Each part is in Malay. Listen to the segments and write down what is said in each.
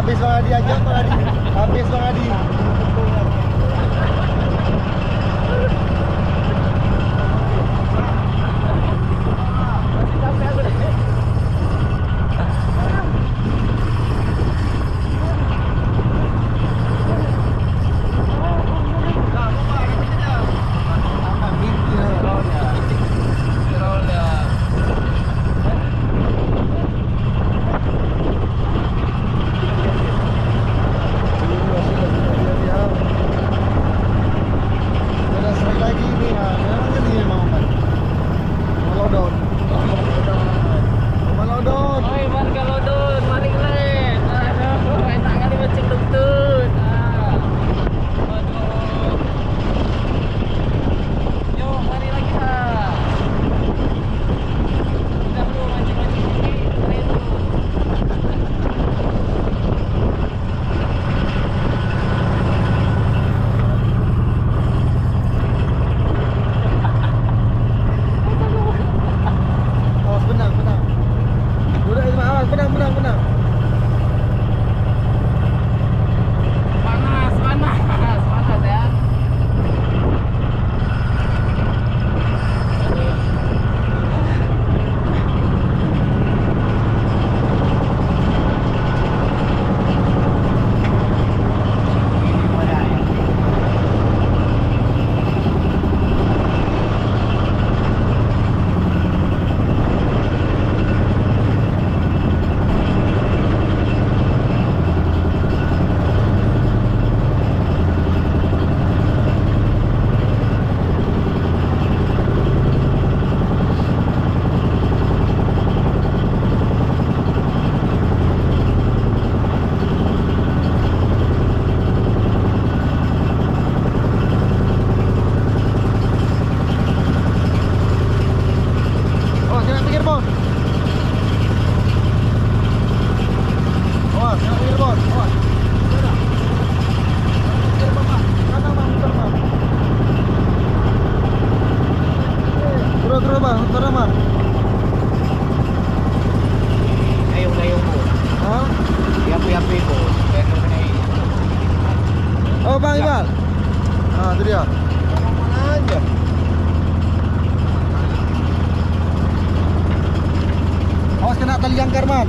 Habis Bang Adi aja Bang Adi. Habis Bang Adi. Oh Bang Iqbal. Ah, itu dia. Mana aja. Awas kena tali jangkar, Man.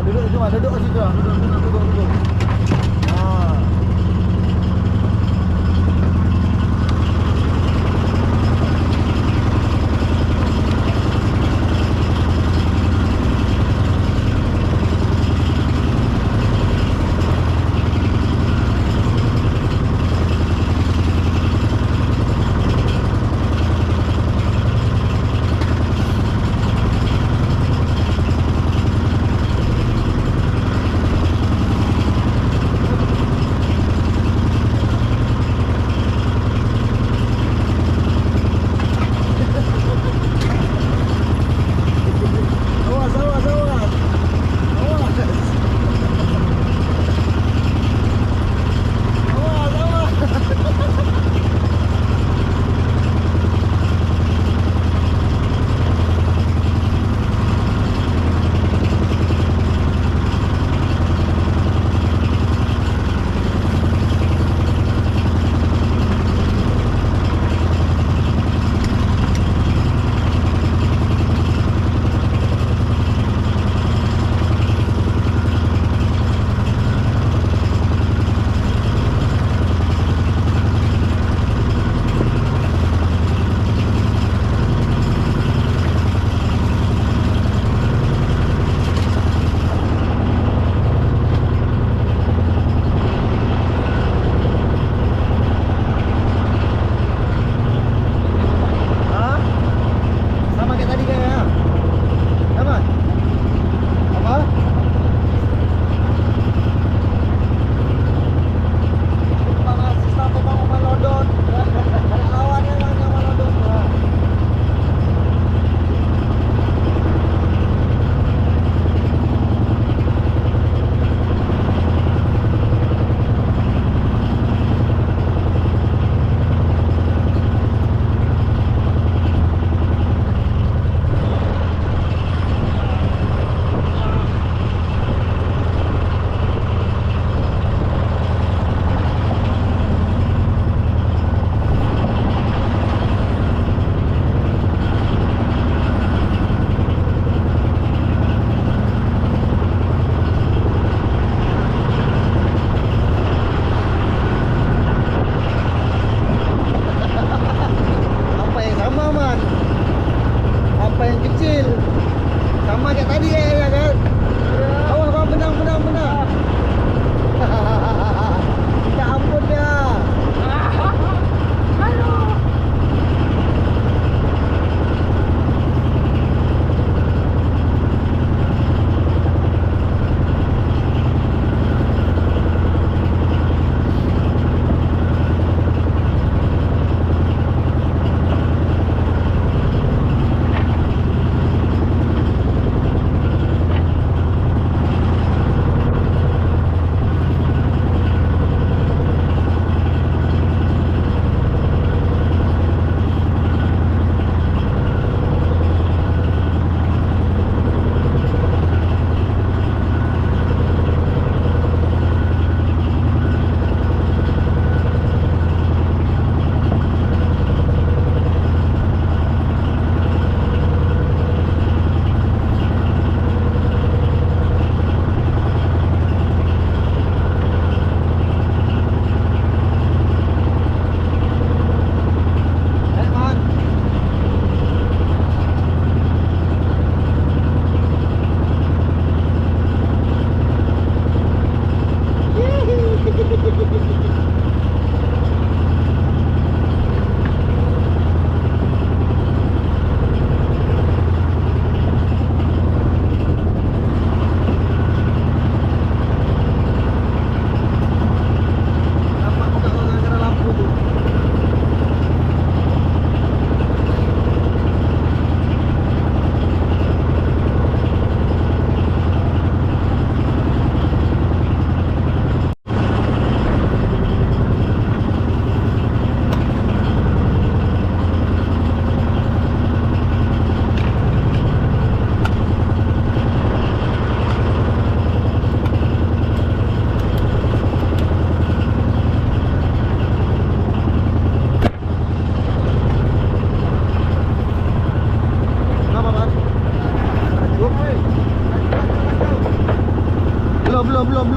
Duduk situ, Man. Duduk situ. Duduk. Ah.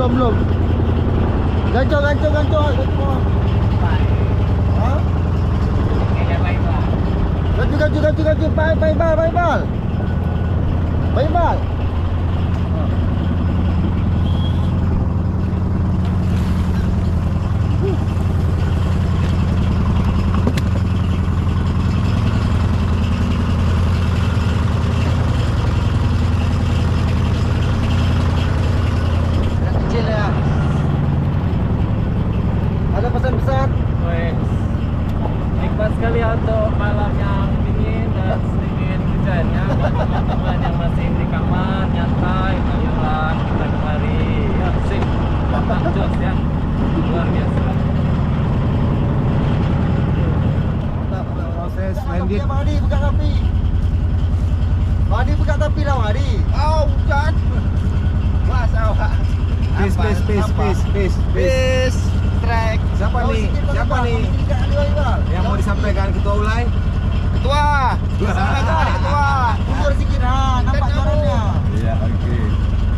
Belum. Gancong. Hah? Gancu. Baibal. Pesan-pesan. Nikmat sekali ya untuk malam yang dingin dan sedikit hujan ya. Buat teman-teman yang masih di kamar nyantai, liburan kita kemari. Ya, sip. Mantap jos ya. Luar biasa. Proses landing. Madi buka tapi. Madi buka tapi dah Madi. Oh, hujan. Mas awak. Peace. Track. Siapa nih? Yang mau disampaikan Ketua Ulai? Ketua. Mundur sikit nampak jalannya. Iya, oke.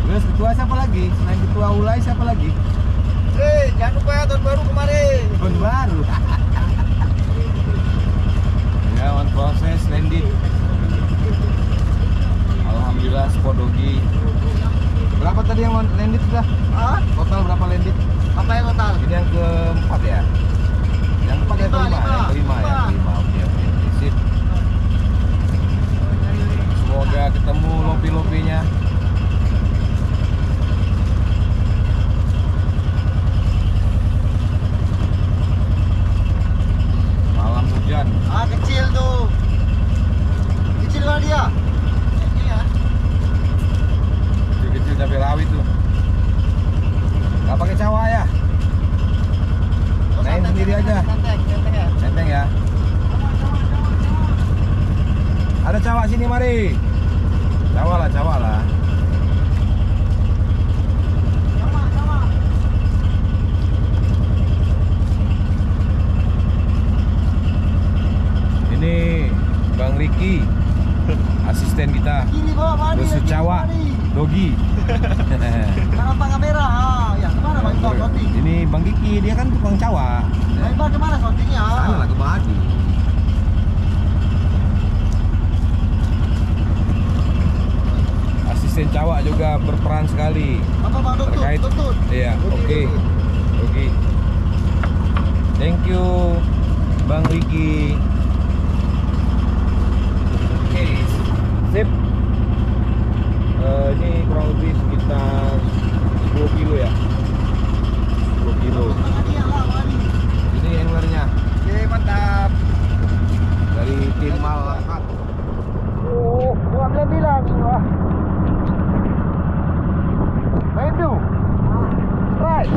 Terus ketua siapa lagi? Selain Ketua Ulai siapa lagi? Jangan lupa ya tahun baru kemarin. Tahun baru. Ya, on proses landing. Alhamdulillah Spodogi. Berapa tadi yang landed sudah? Total berapa landed? Apa yang total? Ini yang keempat ya? Yang keempat ya kelima? Yang kelima. Oke. Sip. Semoga ketemu lopi-lopinya. Malam hujan. Kecil tuh. Kecil lah dia. Iya. Kecil-kecil cabai rawit tuh. Gak pakai cawa ya? Naik sendiri aja. Senteng ya. Ada cawa sini mari. Cawa lah. Ini Bang Riki, asisten kita. Kiri bawa Madi. Bos cawa, Dogi. Nampak kamera. Ya kemana Bang Iqbal shooting? Ini Bang Riki, dia kan tukang cawa. Bang Iqbal kemana shootingnya? Sana lah ke Badi. Asisten cawa juga berperan sekali Apa Bang Tutut? terkait. Tutut. Iya, oke. Thank you Bang Riki. Oke, sip. Ini kurang lebih sekitar 10 kilo ya. 10 kilo. Ini anglernya Oke, mantap. dari tim Malakat. Gua bilang. Main tuh. Right.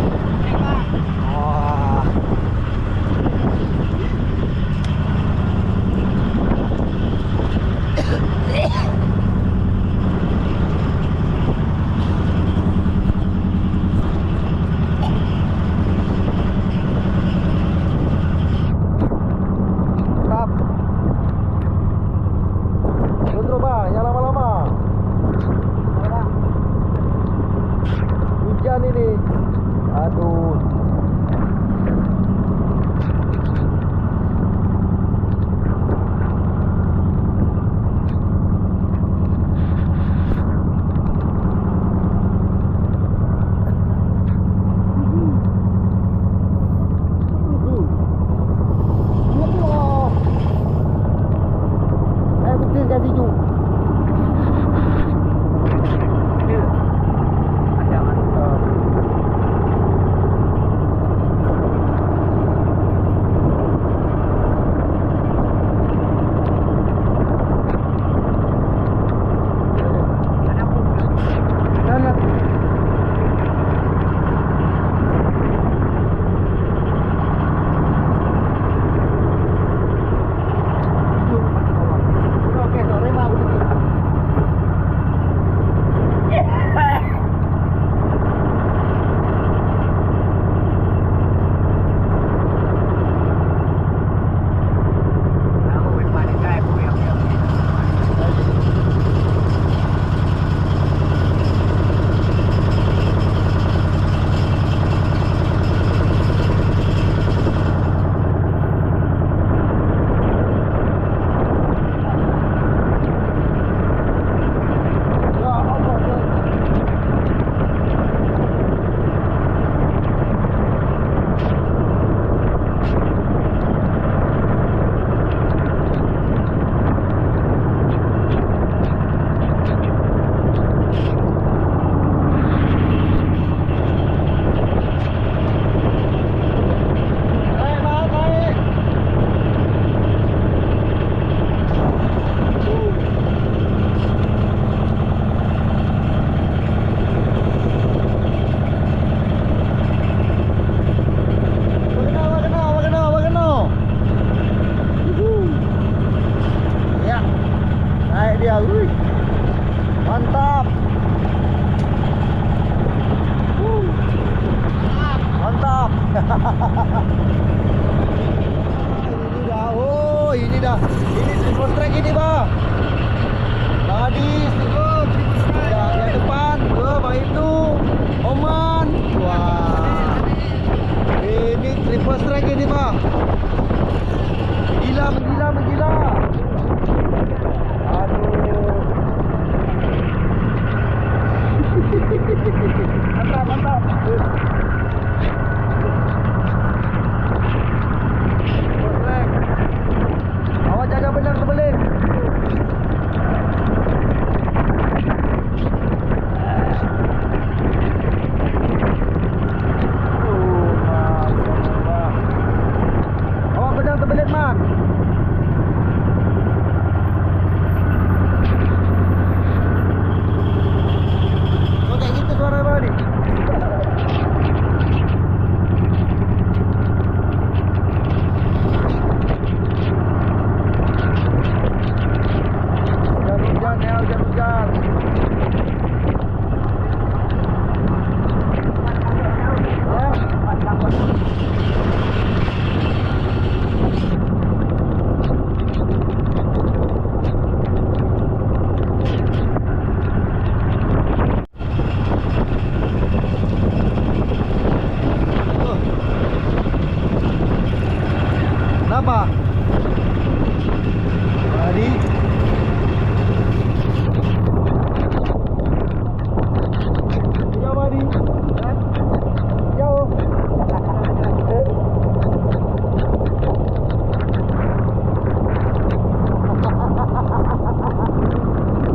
Ini dah, oh ini dah. Ini triple track ini bang. Tadi ya, yang depan ke bang itu Oman. Wah, ini triple track ini bang. Menggila, menggila, menggila. Aduh. Mantap, mantap. Awak jaga benar sebelin. Awak benar sebelin man. Kau kayak gitu suara apa ni? Hujan ya, hujan-hujan. Kenapa? Mari. Jauh mari. Jauh.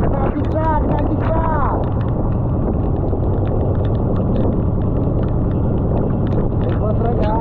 Kena siksa, kena siksa. Bos raja.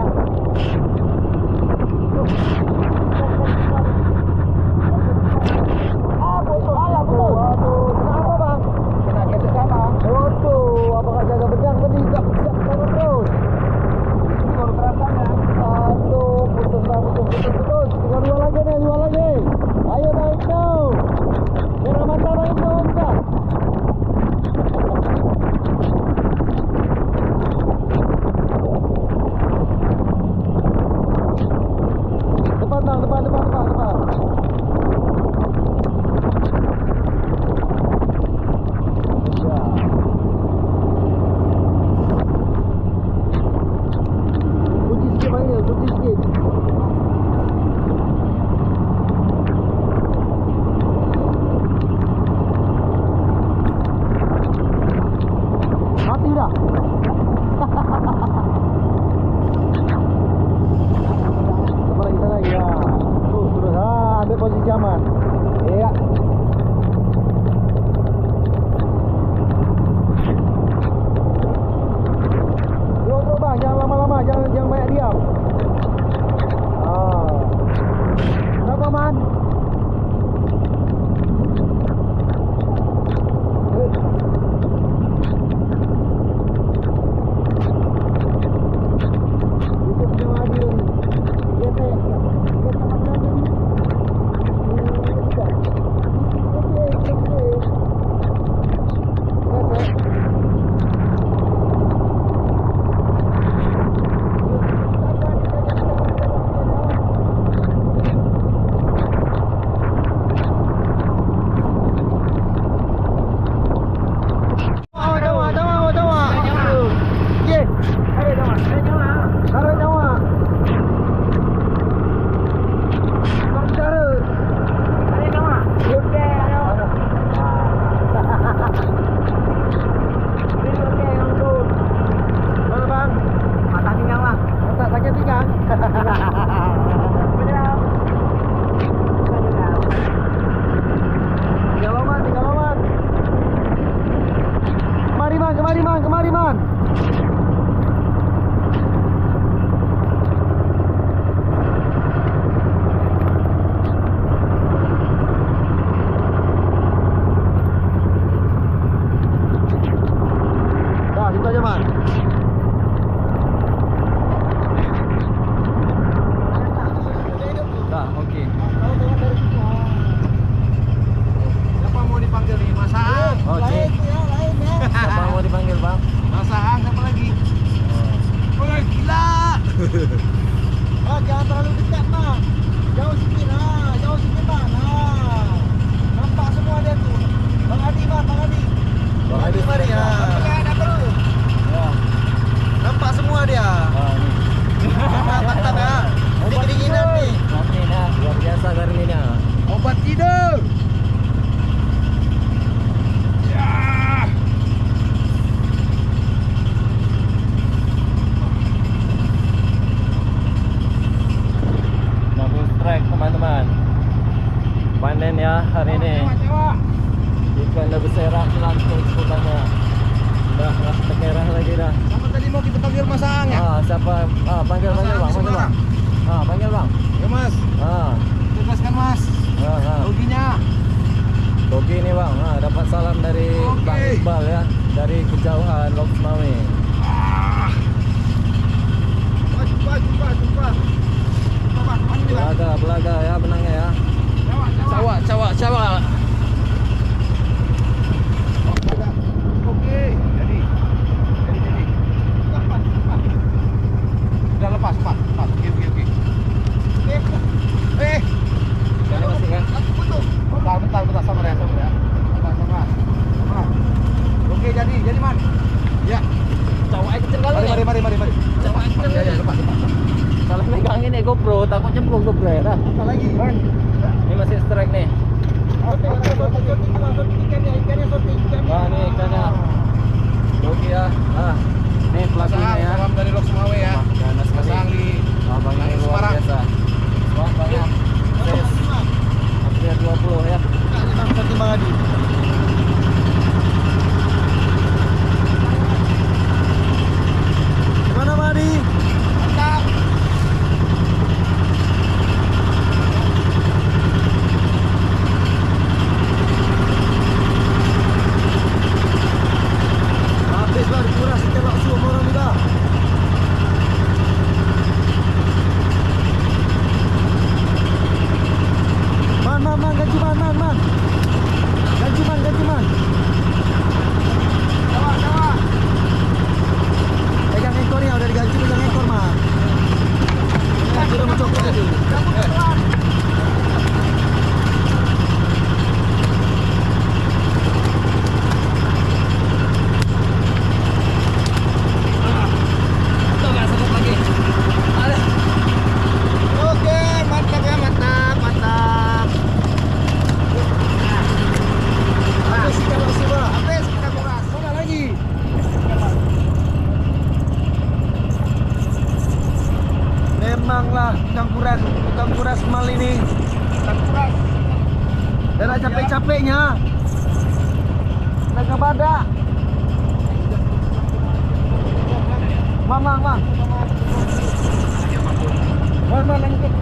Mati dah. Coba lagi sana ya. Terus ambil posisi aman. Ya. Terus bang, jangan lama-lama, jangan banyak diam. Kenapa man? Kemari man. Dah, situ aja man. Ah, jangan terlalu dekat mak. Jauh sikit jauh sikit mak. Nampak semua dia tu. Bang Adi mak, Bang Adi. Bang Adi mari ya. Ada terus. Ya. Nampak semua dia. Ni. Mantap ya. Ini kedinginan nih. Nanti dah luar biasa hari ini dah. Obat tidur. Bagus trek teman-teman. Panen ya hari ini. Ikan dah berserak langsung cukup banyak. Dah terkerah lagi dah. Sama tadi mau kita panggil masang ya. Siapa? Panggil bang, panggil bang. Panggil bang. Ya mas. Tugaskan mas. Ruginya. Togi ni bang, dapat salam dari Bang Iqbal ya, dari kejauhan Lok Semawe. Jumpa. Belaga ya benangnya ya. Cawak. Oke, jadi. Cepat. Sudah lepas, Pak. Oke. Ikannya masih kan? Bentar, sabar ya. Sabar. Oke, jadi man. Ya. Cawak kecil kali. Mari. Cawak kecil. Ya, lepas. Salah megangin nih GoPro, takut cemplung GoPro ya dah. Apa lagi? Ini masih strike nih. Ikannya sorting. Wah, nih ikannya. Togi ya. Nih pelakunya ya. Salam dari Lok Semawe ya. Ganas sekali. Pasang di Abangnya luar Semarang. biasa. Wah, banyak. Hampir 20 ya. Sorting Bang Adi. Gimana Bang Adi? Mantap. Habis lah dikuras tembak semua orang juga. Man, ganti man. Ganti man. Jawa. Pegang ekornya udah diganti, pegang ekor man. Sudah mencopot tadi. Oke, mantap ya, mantap. Habis kita kuras. Mana lagi? Memanglah tukang kuras mal ini. Dan ada capek-capeknya. Naga badak. Mang. Man, langkit.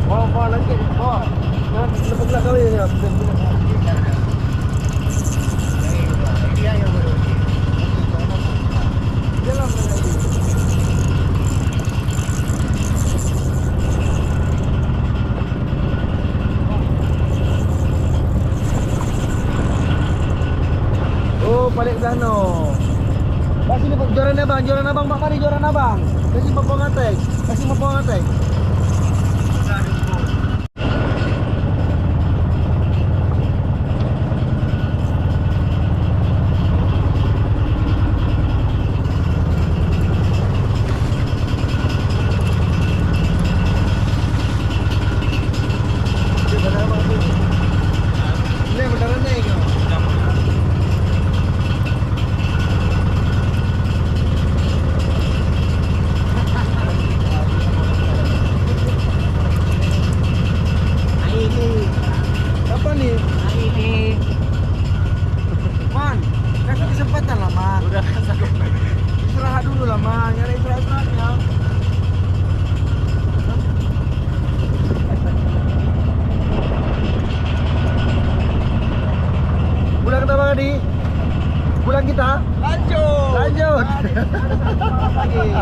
Bawa langkit. Bawa. Lepaslah kali ya. Oh, balik Dano. Kasih joran abang, Mak mari joran abang. Kasih mapong atek. Apa nih? Man, kasih kesempatan lah man. Udah sanggup. Istirahat dulu lah man, nyari istirahatnya. Pulang kita Bang Adi? Pulang kita? Lanjut. Lagi.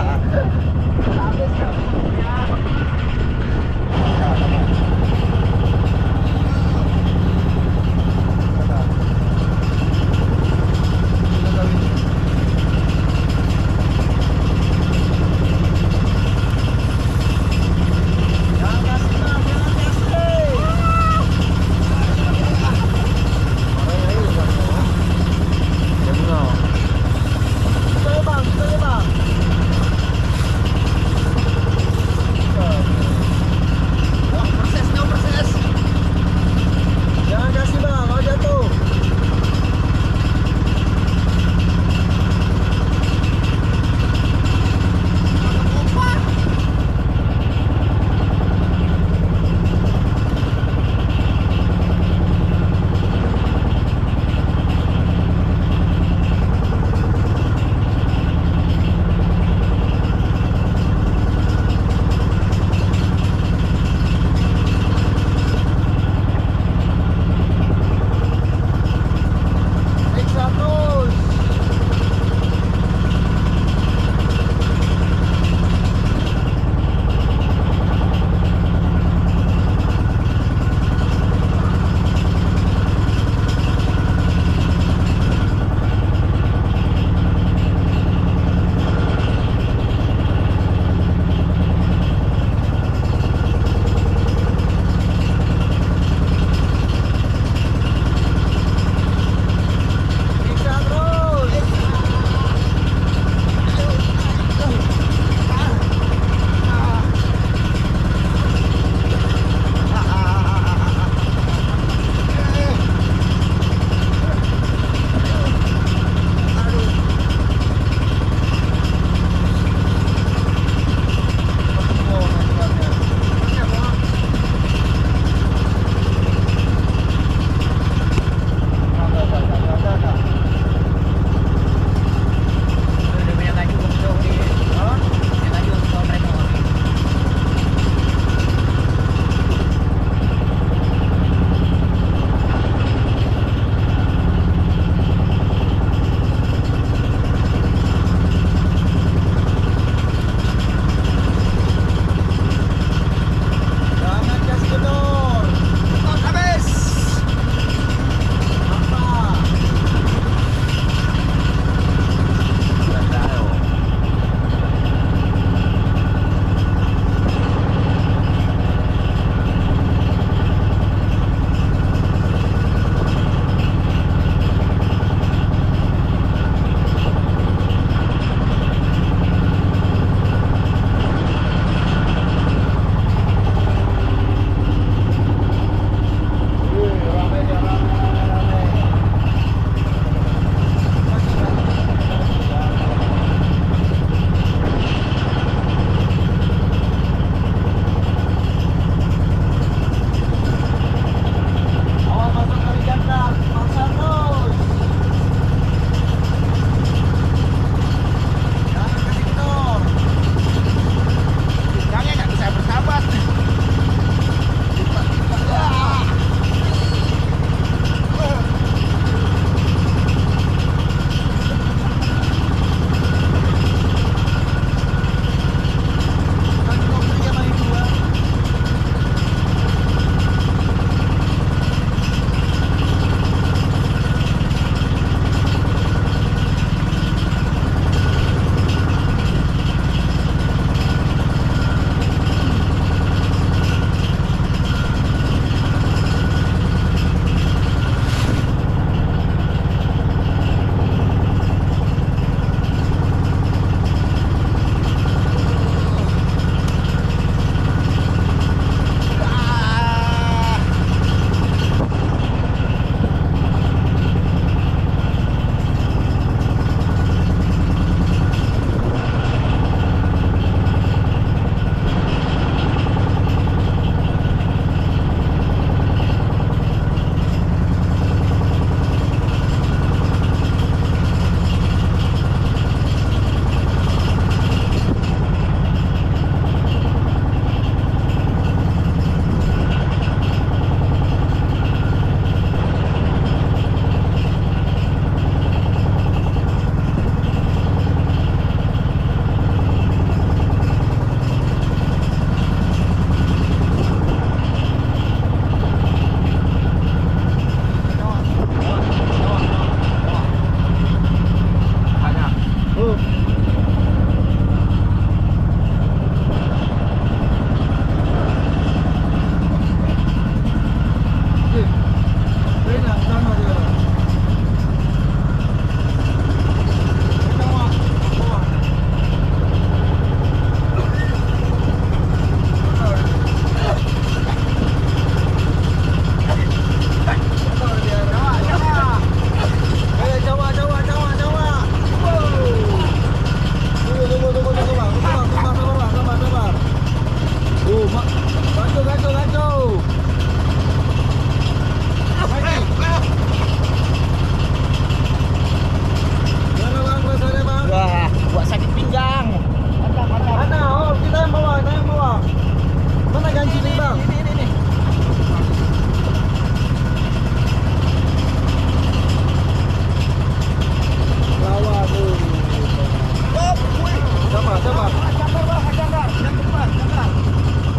aja bang.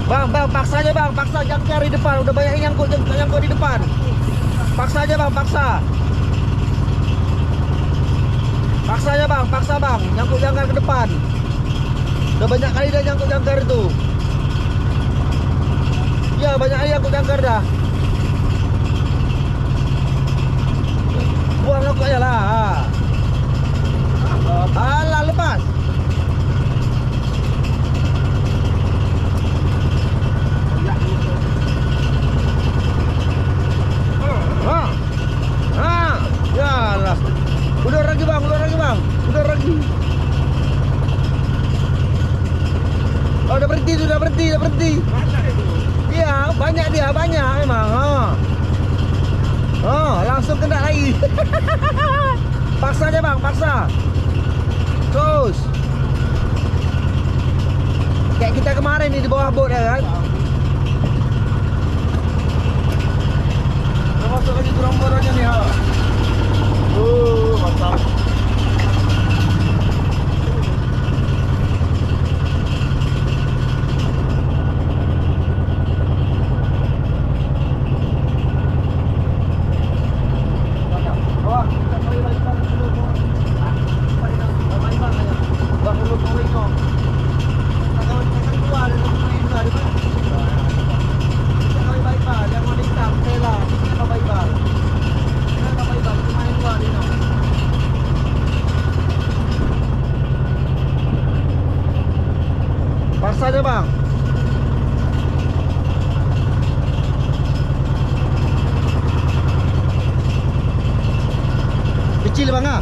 Bang, paksa aja bang, paksa jangkar di depan. Udah banyak yang nyangkut di depan. Paksa aja bang, paksa. Paksa aja bang, paksa bang. Nyangkut jangkar ke depan. Udah banyak kali dah nyangkut jangkar itu. Ya, banyak kali nyangkut jangkar dah. Buang aku aja lah. Alah, lepas. Yalah. Udah lagi bang. Udah lagi. Oh, udah berhenti. Iya, banyak memang. Oh, langsung kena lagi. Paksa aja bang, paksa. Terus. Kayak kita kemarin nih di bawah bot ya kan. Udah masuk lagi kurang boranya nih ha. Mantap. Paksa aja bang. Kecil bang ah.